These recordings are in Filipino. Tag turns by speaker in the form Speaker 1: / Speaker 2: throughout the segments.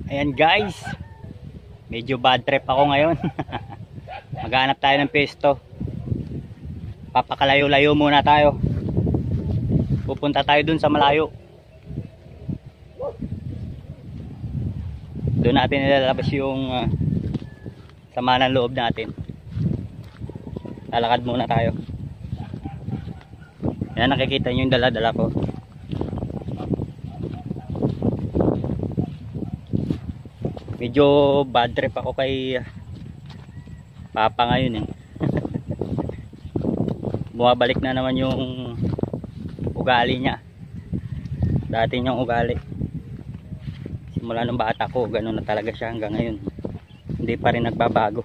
Speaker 1: Ayan guys, medyo bad trip ako ngayon. Maghanap tayo ng pesto. Papakalayo-layo muna tayo. Pupunta tayo dun sa malayo. Doon natin nilalabas yung sama ng loob natin. Lalakad muna tayo. Ayan, nakikita nyo yung dala-dala ko. Medyo bad trip ako kay Papa ngayon eh. Bumabalik na naman yung ugali niya. Dati niyang ugali. Simula nung bata ko, ganun na talaga siya hanggang ngayon. Hindi pa rin nagbabago.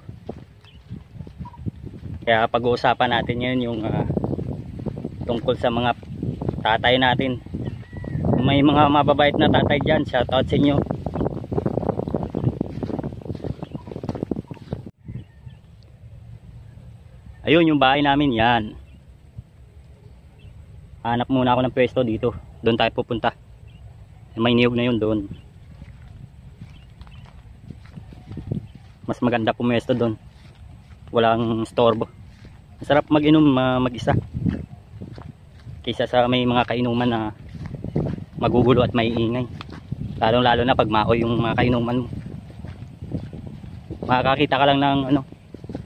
Speaker 1: Kaya pag-uusapan natin ngayon yung tungkol sa mga tatay natin. May mga mababait na tatay dyan, shoutout sa inyo. Ayun yung bahay namin, yan. Hanap muna ako ng pwesto dito. Doon tayo pupunta. May niyog na yun doon. Mas maganda pumwesto doon. Walang storbo. Masarap mag-inom mag-isa. Kaysa sa may mga kainuman na magugulo at may ingay. Lalong lalo na pag maoy yung mga kainuman mo. Makakakita ka lang ng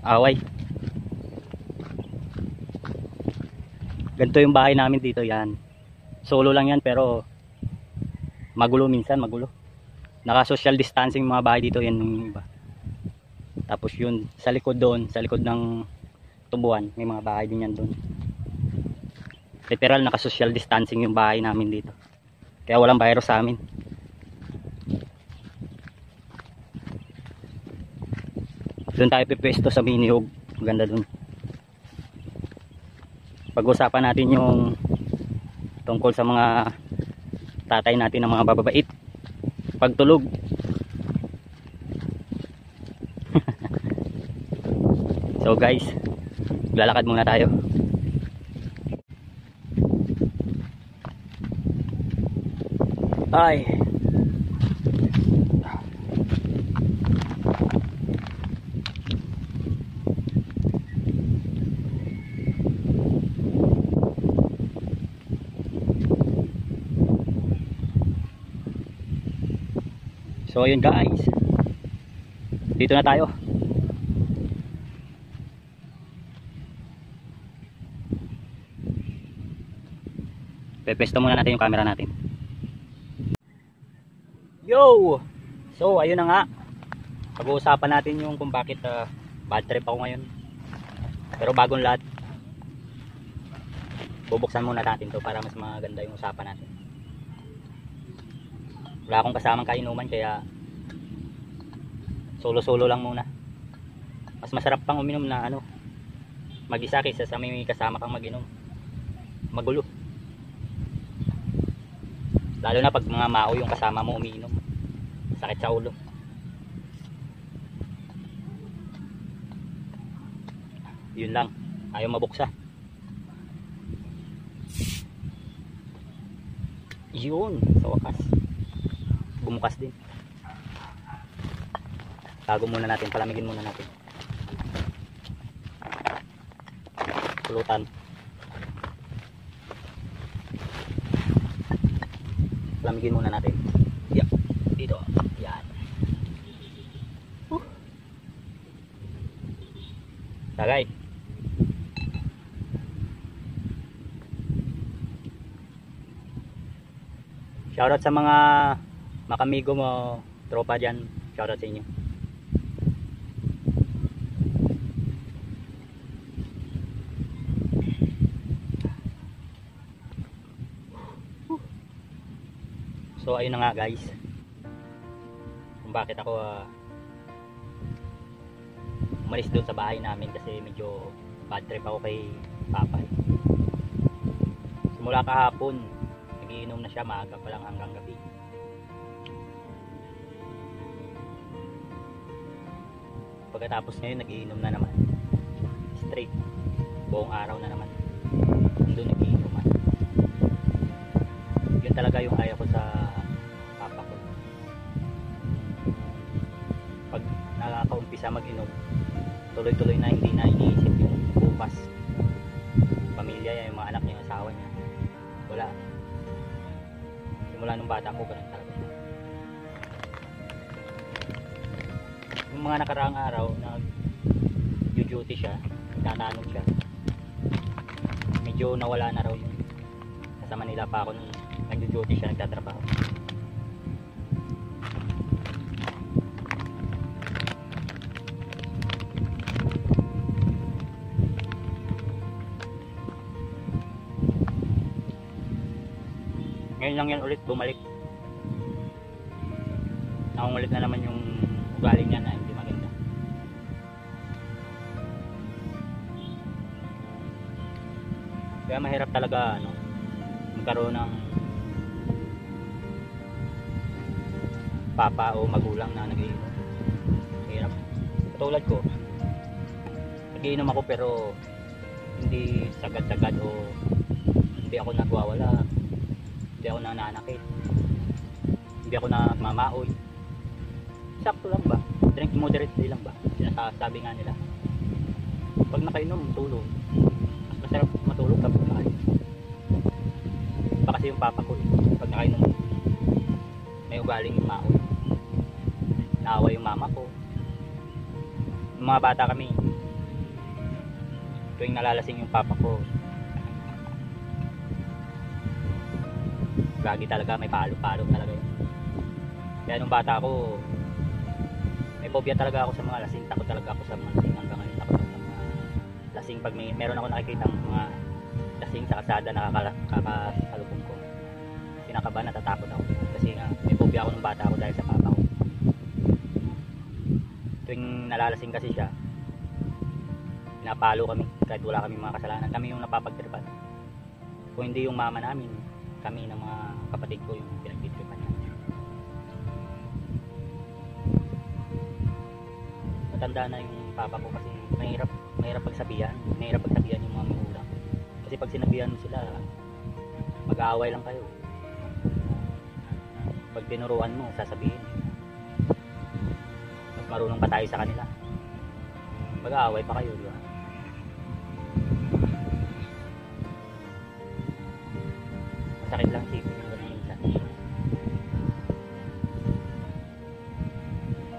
Speaker 1: away. Ganito yung bahay namin dito, yan. Solo lang yan pero magulo minsan, magulo. Naka social distancing mga bahay dito, yan yung iba. Tapos yun, sa likod doon, sa likod ng tubuan, may mga bahay din yan doon. Literal naka social distancing yung bahay namin dito. Kaya walang virus sa amin. Doon tayo pipwesto sa Minihog. Maganda doon. Pag-usapan natin yung tungkol sa mga tatay natin ng mga bababait. Pagtulog. So guys, lalakad muna tayo. Ay. So ayun guys, dito na tayo. Pepesto muna natin yung camera natin. Yo! So ayun na nga, pag-uusapan natin yung kung bakit bad trip ako ngayon. Pero bagong lahat, bubuksan muna natin to para mas maganda yung usapan natin. Wala akong kasamang kainuman kaya solo-solo lang muna. Mas masarap pang uminom na mag-isa kaysa sa may kasama kang mag-inom. Magulo. Lalo na pag mga mao yung kasama mo umiinom. Sakit sa ulo. Yun lang. Ayaw mabuksa. Yun. Sa wakas. Bumukas din. Tago muna natin, palamigin muna natin. Pulutan. Palamigin muna natin. Yeah. Dito. Yan. Tagay. Shoutout sa mga makamigo mo, tropa dyan. Shoutout sa inyo. So ayun na nga guys, kung bakit ako umalis doon sa bahay namin, kasi medyo bad trip ako kay Papa. Simula kahapon nagiinom na siya, maaga pa lang hanggang gabi. Pagkatapos ngayon nagiinom na naman, straight buong araw na naman doon nagiinuman. Yun talaga yung ayaw ko sa papa ko. Pag nakakaumpisa mag-inom, tuloy-tuloy na, hindi na iniisip yung bukas, pamilya niya, yung mga anak niya, yung asawa niya. Wala. Simula nung bata ko, ganun talaga siya. Yung mga nakaraang araw, nag-duty siya, nagtatanong siya, medyo nawala na raw yun. Nasa Manila pa ako nung nag-duty siya, nagtatrabaho. Ngayon lang yan ulit bumalik. Nakungulit na naman yung ugali niya na hindi maganda. Kaya mahirap talaga magkaroon ng papa o magulang na nag-iinom. Mahirap. Katulad ko, nag-iinom ako pero hindi sagad-sagad o hindi ako nagwawala, hindi ako nananakit, hindi ako namamaoy. Sakto lang ba? Drink moderately lang ba? Sinasabi nga nila, pag nakainom, tulog. Mas masarap matulog kapag kumain. Iba kasi yung papa ko pag nakainom, may ugaling maoy. Naawa yung mama ko. Yung mga bata kami, tuwing nalalasing yung papa ko, lagi talaga may palo-palo talaga yun. Kaya nung bata ako, may phobia talaga ako sa mga lasing. Takot talaga ako sa mga lasing. Hanggang ngayon takot ako sa mga lasing. Pag meron ako nakikita ng mga lasing sa kalsada, nakakasalubong ko, sinakaba, natatakot ako. Kasi nga may phobia ako nung bata ako dahil sa papa ko. Tuwing nalalasing kasi siya, pinapalo kami kahit wala kami mga kasalanan. Kami yung napapagtripan. Kung hindi yung mama namin, kami ng mga kapatid ko yung pinagtitripan niya. Matanda na yung papa ko kasi mahirap pagsabihan yung mga magulang. Kasi pag sinabihan mo sila, mag-aaway lang kayo. Pag tinuruan mo, sasabihin, mas marunong pa tayo sa kanila, mag-aaway pa kayo, di ba? Masakit lang isipin yung ganun minsan.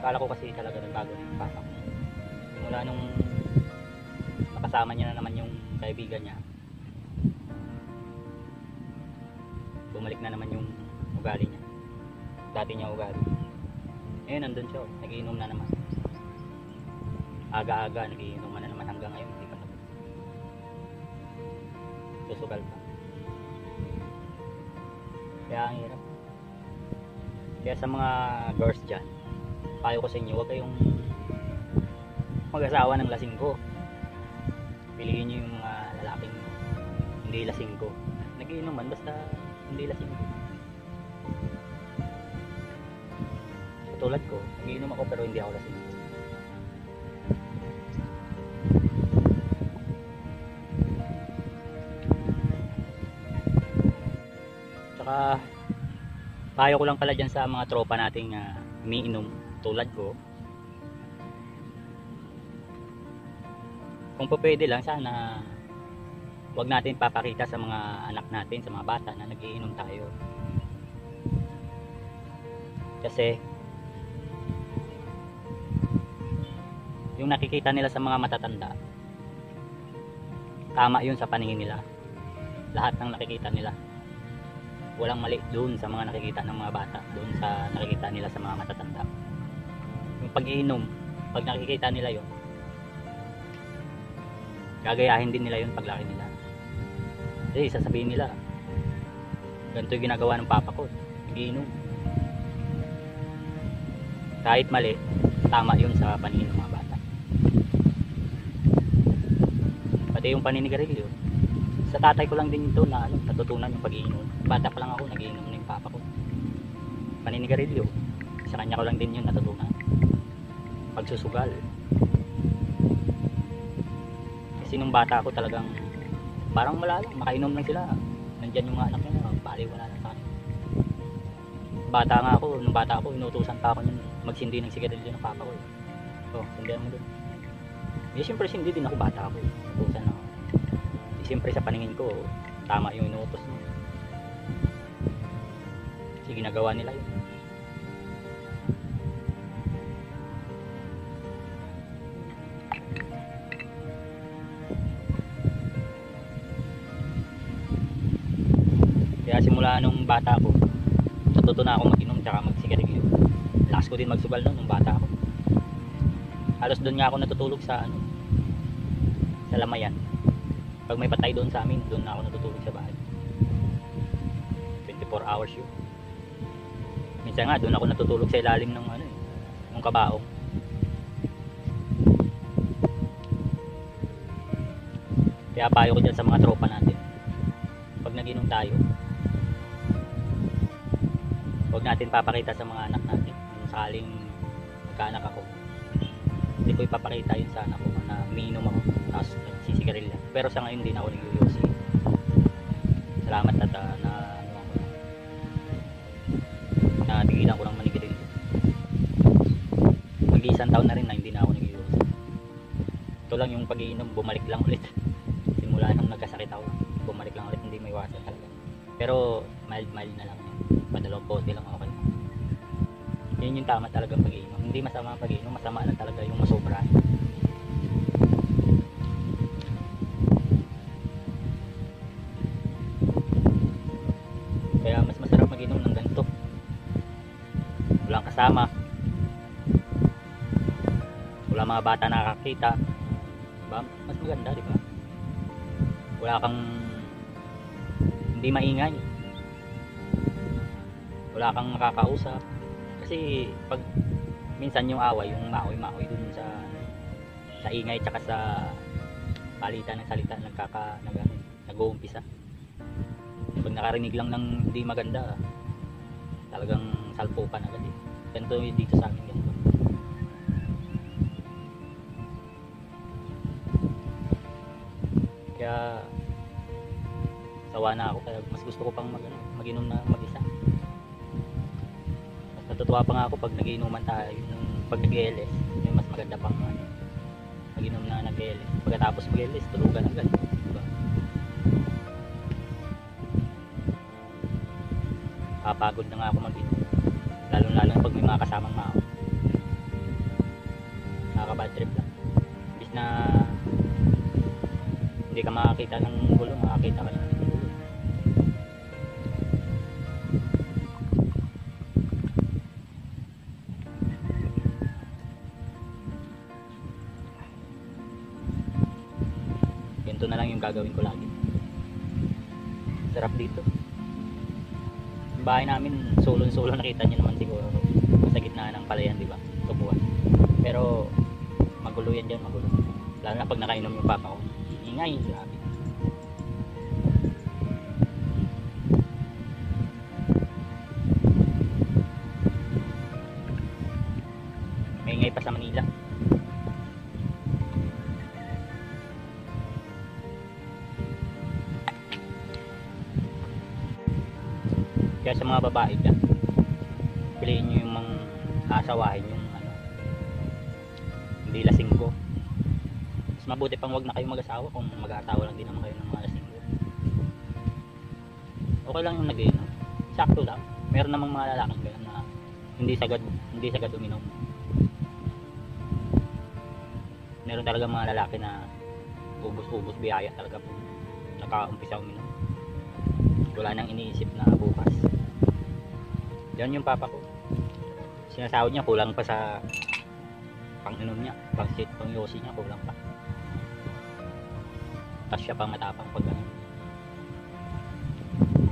Speaker 1: Akala ko kasi talaga nagbago yung papa ko. Simula nung nakasama niya na naman yung kaibigan niya, bumalik na naman yung ugali niya. Dati niya ugali. Ngayon nandun siya, nagiinom na naman. Aga-aga nagiinom na naman, hanggang ngayon hindi pa tapos. Susugal pa. Kaya ang hirap. Kaya sa mga girls dyan, payo ko sa inyo, huwag kayong mag-asawa ng lasinggo. Piliin nyo yung mga lalaking hindi lasinggo. Nagiinuman basta hindi lasinggo. Tulad ko, nagiinom ako pero hindi ako lasinggo. Tsaka payo ko lang pala dyan sa mga tropa nating umiinom tulad ko, kung pwede lang sana wag natin papakita sa mga anak natin, sa mga bata na nagiinom tayo. Kasi yung nakikita nila sa mga matatanda, tama yun sa paningin nila. Lahat ng nakikita nila, walang mali doon sa mga nakikita ng mga bata, doon sa nakikita nila sa mga matatanda. Yung pag-iinom, pag nakikita nila yun, gagayahin din nila yun paglaki nila. Kasi sasabihin nila, ganito yung ginagawa ng papa ko, nag-iinom. Kahit mali, tama yun sa paningin ng mga bata. Pati yung paninigarilyo, sa tatay ko lang din ito na natutunan yung pag-iinom. Bata pa lang ako, nag-iinom na yung papa ko. Paninigarilyo, sa kanya ko lang din yun natutunan. Pagsusugal. Kasi nung bata ako talagang parang wala lang, makainom lang sila. Nandyan yung mga anak nila, bali wala lang sa akin. Bata nga ako, nung bata ako, inutusan pa ako yun magsindi ng sigarilyo ng papa ko. So, sindihan mo doon. Eh, siyempre sindi din ako, bata ako. Inutusan ako. Eh, siyempre sa paningin ko, tama yung inuutos mo. Kasi ginagawa nila yun. Kaya simula nung bata ako, natuto na ako mag-inom tsaka magsigarilyo. Lakas ko din magsugal noon nung bata ako. Halos doon nga ako natutulog sa sa lamayan. Pag may patay doon sa amin, doon na ako natutulog sa bahay. 24 hours yun. Minsan nga doon ako natutulog sa ilalim ng ng kabaong. Kaya payo ko dyan sa mga tropa natin, pag nag-inom tayo, huwag natin papakita sa mga anak natin. Kung sakaling magkaanak ako, hindi ko ipapakita yun sa anak ko na umiinom ako tapos nagsisigarilya. Pero sa ngayon din ako nag-yoyosi. Salamat at natigilan ko ng manigarilyo. Mag-iisang taon na rin na hindi na ako nag-yoyosi. Ito lang yung pag-iinom, bumalik lang ulit. Simula nung nagkasakit ako, bumalik lang ulit, hindi may iwasan talaga. Pero mild na lang. Padalawang bote lang okay. Yun yung tama talagang pag-iinom. Hindi masama ang pag-iinom, masama na talaga yung masobra. Kaya mas masarap mag-inom ng ganito. Walang kasama. Wala mga bata nakakita. Diba? Mas maganda, di ba? Wala kang hindi maingay. Wala kang makakausap. Kasi pag minsan yung away, yung maoy dun sa ingay tsaka sa palitan ng salita nag-uumpisa. Pag nakarinig lang ng hindi maganda, talagang salpukan agad eh. Ganito dito sa amin, ganito. Kaya sawa na ako, kaya mas gusto ko pang mag-inom na mag-isa. Mas natutuwa pa nga ako pag nag-iinuman tayo, yung pag nag-LS, yung mas maganda pang mag-inom na nag-LS. Pagkatapos mag-LS, tulugan agad, diba? Papagod na nga ako mag-inom, lalo pag may mga kasamang mao. Nakaka-bad trip lang. Bis na hindi ka makakita ng gulo, makakita ka lang ng gulo. Ganito na lang yung gagawin ko lagi. Sarap dito. Yung bahay namin, sulon-sulon, nakita nyo naman siguro. Sa gitna ng palayan, di ba? Tubuan. Pero magulo yan dyan, magulo. Lalo na pag nakainom yung papa ko. Ingay, grabe. May ingay pa sa Manila. Kaya sa mga babae dyan, piliin nyo yung mga asawahin yung hindi lasinggo. Mas mabuti pang wag na kayo mag-asawa kung mag-asawa lang din naman kayo ng mga lasinggo. Okay lang yung nag-iinom. Sakto lang. Meron namang mga lalaking ganun na hindi sagad uminom. Meron talaga mga lalaki na ubos-ubos biyaya talaga po. Nakaumpisa uminom. Wala nang iniisip na bukas. Yan yung papa ko. Sinasahod niya kulang pa sa pang-inom niya, pang yosi niya kulang pa. Tapos siya pa matapang pag ganun.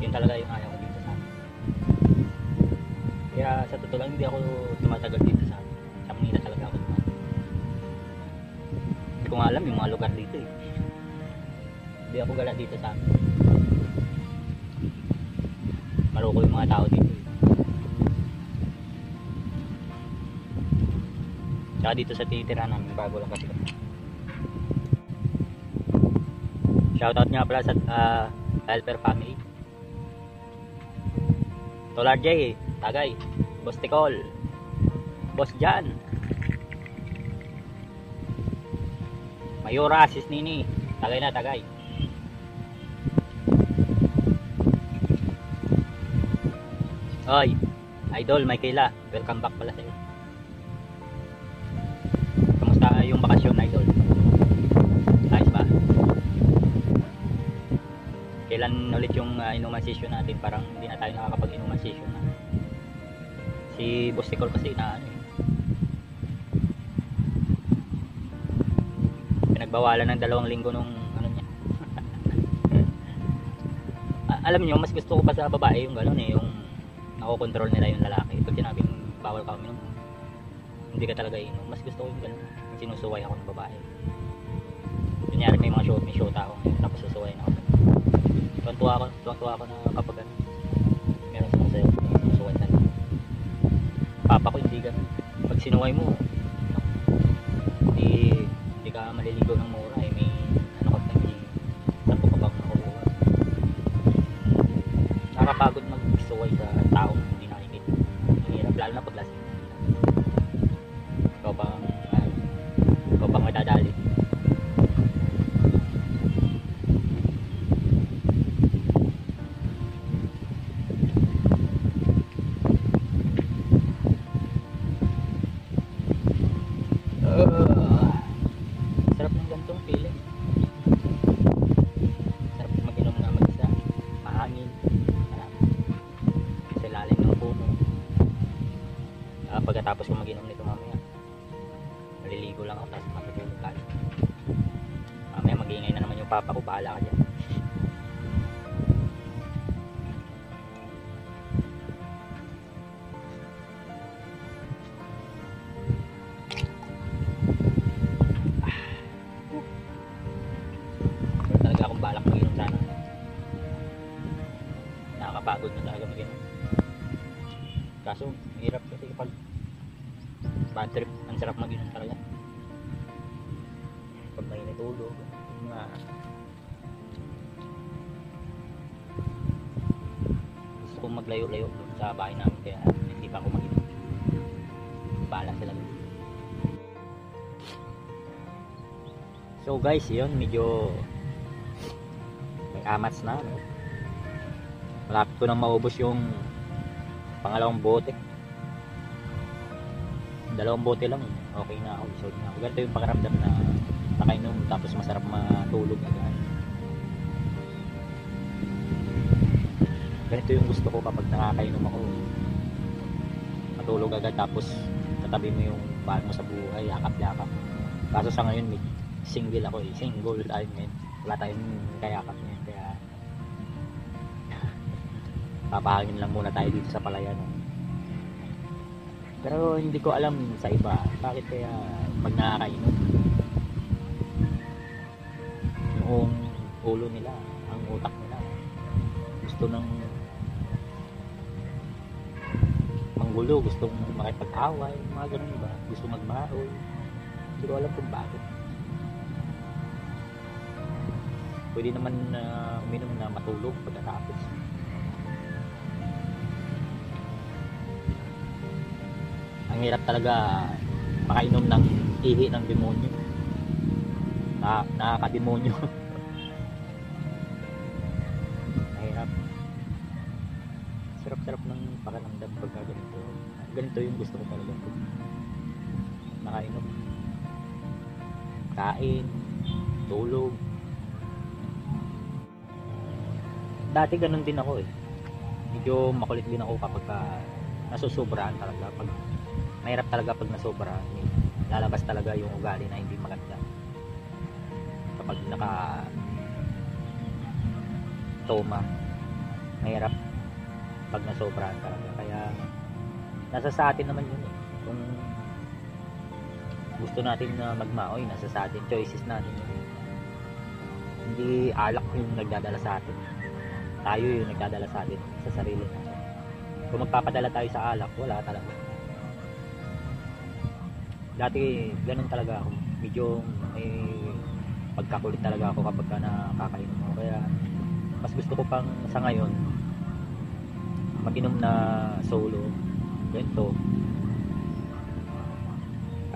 Speaker 1: Yun talaga yung ayaw ko dito sa amin. Kaya sa totoo lang hindi ako tumatagal dito sa amin. Sa Manila talaga ako tumatagal. Hindi ko nga alam yung mga lugar dito eh. Hindi ako gala dito sa amin. Maroko yung mga tao dito eh. Tsaka dito sa tinitira namin bago lang kasi. Shoutout nga pala sa Helper Family. Tolar J, Tagay, Boss Ticol, Boss Jan, Mayora, Sis Nini, Tagay na Tagay. Oy, Idol, Michaela, welcome back pala sa'yo. Kamusta yung bakasyon, Idol? Ayos ba? Kailan ulit yung inuman session natin? Parang hindi na tayo nakakapag-inuman session na. Si Boss Ticol kasi na pinagbawalan ng 2 linggo nung ano niya. Alam niyo, mas gusto ko pa sa babae yung gano'n eh, yung nakokontrol nila yung lalaki. Pag sinabing bawal ka uminom, hindi ka talaga inom. Mas gusto ko yung gano'n. Sinusuway ako ng babae. Kunyari may mga show, may show tao ngayon, tapos susuwayin ako. Tuwan-tuwa ako na kapag ano, meron sumasayaw, susuway talaga. Papa ko hindi ganun. Pag sinuway mo, hindi ka maliligaw ng mura eh. May ano ka pa, may sampo ka bang nakukuha. Nakakapagod magsuway sa taong hindi nakikita. Hirap, lalo na pag lasing. Ikaw pang madadali. Sarap ng gantong feeling. Sarap mag-inom na mag-isa. Mahangin. Sarap. Sa lalim ng puno. Pagkatapos ko mag-inom nito mamaya, maliligo lang ako tapos matutulog tayo. Mamaya mag-iingay na naman yung papa ko. Bahala ka dyan. Balak mag-inom sana. Nakakapagod na talaga mag-inom. Kaso, hirap kasi kapag bad trip, ang sarap mag-inom talaga. Pag may natulog, gusto kong maglayo-layo sa bahay namin kaya hindi pa ako mag-inom. Bahala sila. So guys, yun, medyo amats na, no? Malapit ko nang maubos yung pangalawang bote. 2 bote lang, okay na ako, isod na ako. Ganito yung pakiramdam na nakainom tapos masarap matulog agad. Ganito yung gusto ko kapag nakakainom ako, matulog agad tapos katabi mo yung mahal mo sa buhay, yakap-yakap. Kaso sa ngayon single ako eh, single tayo ngayon, wala tayong kayakap ngayon, kaya papahangin lang muna tayo dito sa palayan. Pero hindi ko alam sa iba bakit kaya pag nakakainom yung ulo nila, ang utak nila gusto ng manggulo, gustong makipag-away, mga ganun ba, gusto magmaol. Hindi ko alam kung bakit. Pwede naman uminom na matulog pagkatapos. Ang hirap talaga makainom ng ihi ng demonyo. Nakakademonyo. Mahirap. Sarap-sarap ng pakiramdam pagka ganito. Ganito yung gusto ko talaga. Nakainom. Kain.
Speaker 2: tulog. Dati ganun din ako eh. Medyo makulit din ako kapag nasusobrahan talaga. Pag mahirap talaga pag nasobra, lalabas talaga yung ugali na hindi maganda. Kapag toma, mahirap pag nasobrahan talaga. Kaya nasa sa atin naman yun eh. Kung gusto natin na magmaoy, nasa sa atin, choices natin yun. Hindi alak yung nagdadala sa atin, tayo yung nagdadala sa atin, sa sarili natin. Kung magpapadala tayo sa alak, wala talaga. Dati ganun talaga ako, medyo pagkakulit talaga ako kapag nakakainom ako. Kaya mas gusto ko pang sa ngayon mag-inom na solo, ganito.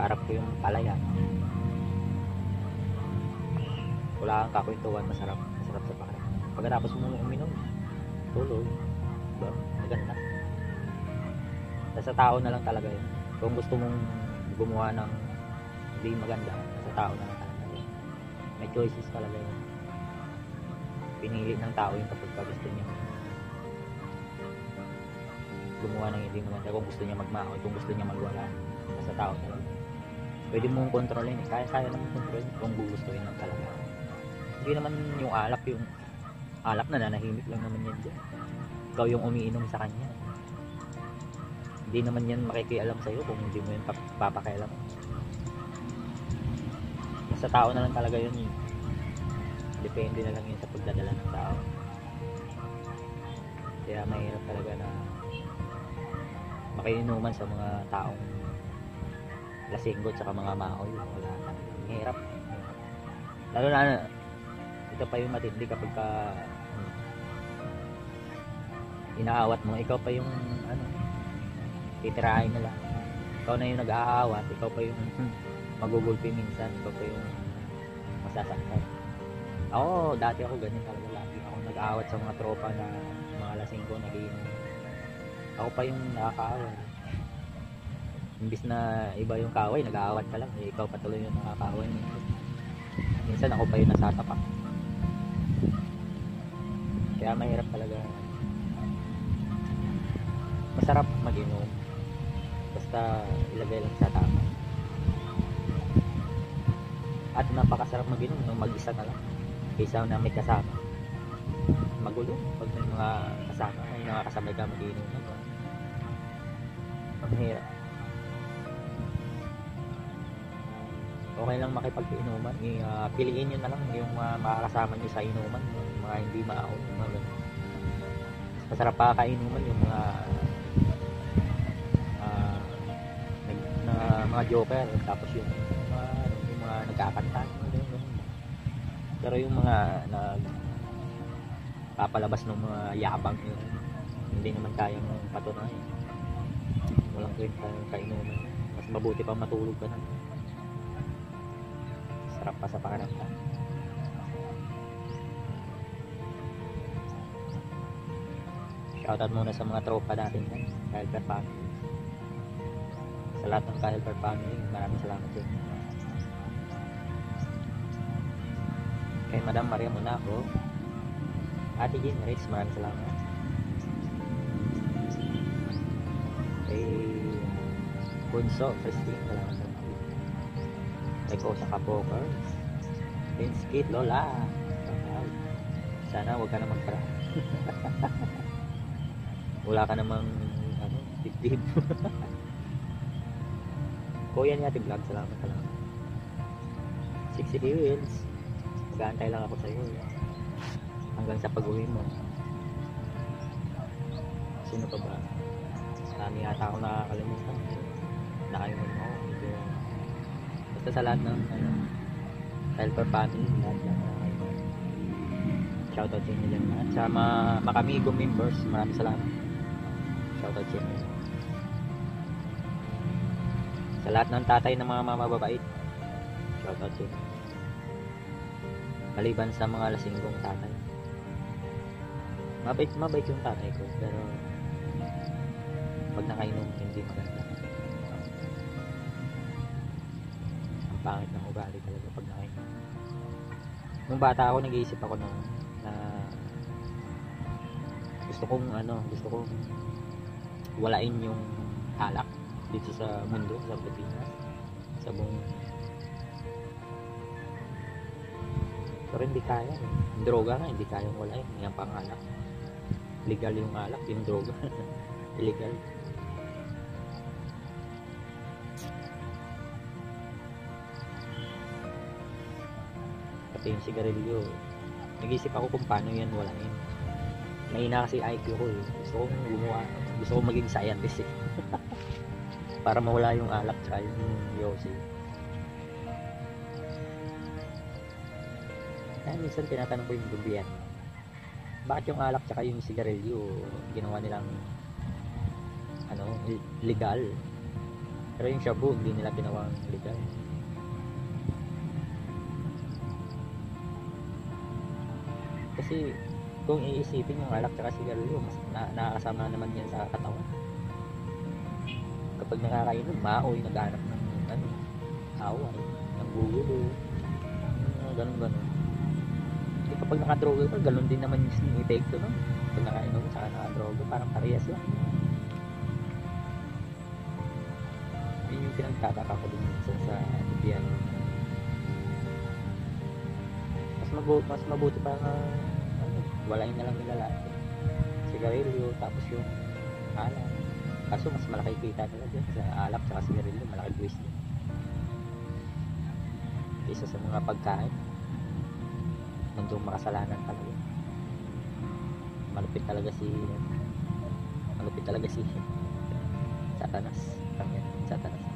Speaker 2: Karap ko yung palaya, wala kang kakwentuhan, masarap sa pakiramdam. Pagkatapos mo uminom, tulog, diba? Maganda. Sa tao na lang talaga yun. Kung gusto mong gumawa ng hindi maganda, sa tao na lang talaga yun. May choices talaga yun. Pinili ng tao yung kapag gusto niya gumawa ng hindi maganda, kung gusto niya magmahoy, kung gusto niya magwala, sa tao talaga. Pwede mong kontrolin eh. Kaya naman kontrolin kung gugustuhin lang talaga. Hindi naman yung alak na nanahimik lang naman yan dyan. Ikaw yung umiinom sa kanya. Hindi naman yan makikialam sa'yo kung hindi mo yun papakialam. Sa tao na lang talaga yun. Depende na lang yun sa pagdadala ng tao. Kaya mahirap talaga na makiinuman sa mga taong lasinggot sa mga maoy. Wala talaga. Mahirap. Lalo na ito pa yung matindi kapag inaawat mo, ikaw pa yung titirahin nila. Ikaw na yung nag-aawat, ikaw pa yung magugulpi minsan, ikaw pa yung masasaktan. Ako, dati ako ganyan talaga lagi. Ako nag-aawat sa mga tropa na mga lasinggo, nagiinom. Ako pa yung nakakaawat. Imbis na iba yung kaaway, nag-aawat ka lang, ikaw patuloy yung nakakaaway. Minsan ako pa yung nasatapak. Kaya mahirap talaga. Masarap mag-inom, basta ilagay lang sa tama. At napakasarap mag-inom nung mag-isa na lang kaysa na may kasama. Magulo pag may mga kasama, may mga kasabay ka mag-inom na ba? Mahirap. Okay lang makipag-inuman, piliin nyo na lang yung makakasama nyo sa inuman, yung mga hindi maahon, mga ganun. Masarap pa kainuman yung mga joker, tapos yung mga nagkakanta, pero yung mga papalabas ng mga yabang yun, hindi naman kayang patunayan. Walang kwenta yung kainuman. Mas mabuti pa matulog ka na. Sarap pa sa pakiramdam. Shoutout muna sa mga tropa natin yan, Helper Family. Sa lahat ng Helper Family, maraming salamat sa inyo. Kay Madam Maria Monaco, Ate Jean Rich, maraming salamat. Kay Bunso Christine, salamat sa inyo. Kay Kosa Kapokers, Vince Kid, Lola, sana huwag ka na magpara. Wala ka namang dibdib. Kuya ni Ate Vlog, salamat. 60 Wheels, mag-aantay lang ako sa iyo hanggang sa pag-uwi mo. Sino pa ba? Marami yata akong nakakalimutan. Nakalimutan mo. Basta sa lahat ng Helper Family, lahat lang. Shoutout sa inyo dyan. At sa mga Makamigo members, maraming salamat. Shoutout sa inyo. Sa lahat ng tatay ng mga mamababait, shoutout sa inyo. Maliban sa mga lasinggong tatay. Mabait yung tatay ko, pero pag nakainom, hindi maganda. Ang pangit ng ugali talaga pag nakainom. Nung bata ako, nag-iisip ako na gusto kong walain yung alak dito sa mundo, sa Pilipinas, sa buong. Pero hindi kaya. Yung droga nga, hindi kayang walain. Yan pang alak. Legal yung alak, yung droga. Illegal. Pati yung sigarilyo, nag-isip ako kung paano yan walain. Mahina kasi IQ ko eh. Gusto kong maging scientist eh. Para mawala yung alak tsaka yung yosi. Kaya minsan tinatanong ko yung gobyerno, bakit yung alak tsaka yung sigarilyo ginawa nilang legal, pero yung shabu hindi nila ginawang legal. Kasi kung iisipin yung alak tsaka sigarilyo, mas nakakasama naman yan sa katawan. Kapag nakakainom, maoy, naghanap ng away, ng gugulo, ganun. Kapag nakadroga ka, ganun din naman yung epekto, no? Kapag nakainom saka nakadroga, parang parehas lang. Yun yung pinagtataka ko din sa gobyerno. Mas mabuti pa nga walain na lang nila lahat. Sigarilyo, tapos yung alak. Kaso mas malaki kita nila dyan sa alak saka sigarilyo, malaki buwis din. Isa sa mga pagkain, mundong makasalanan talaga. Malupit talaga si Satanas. Satanas.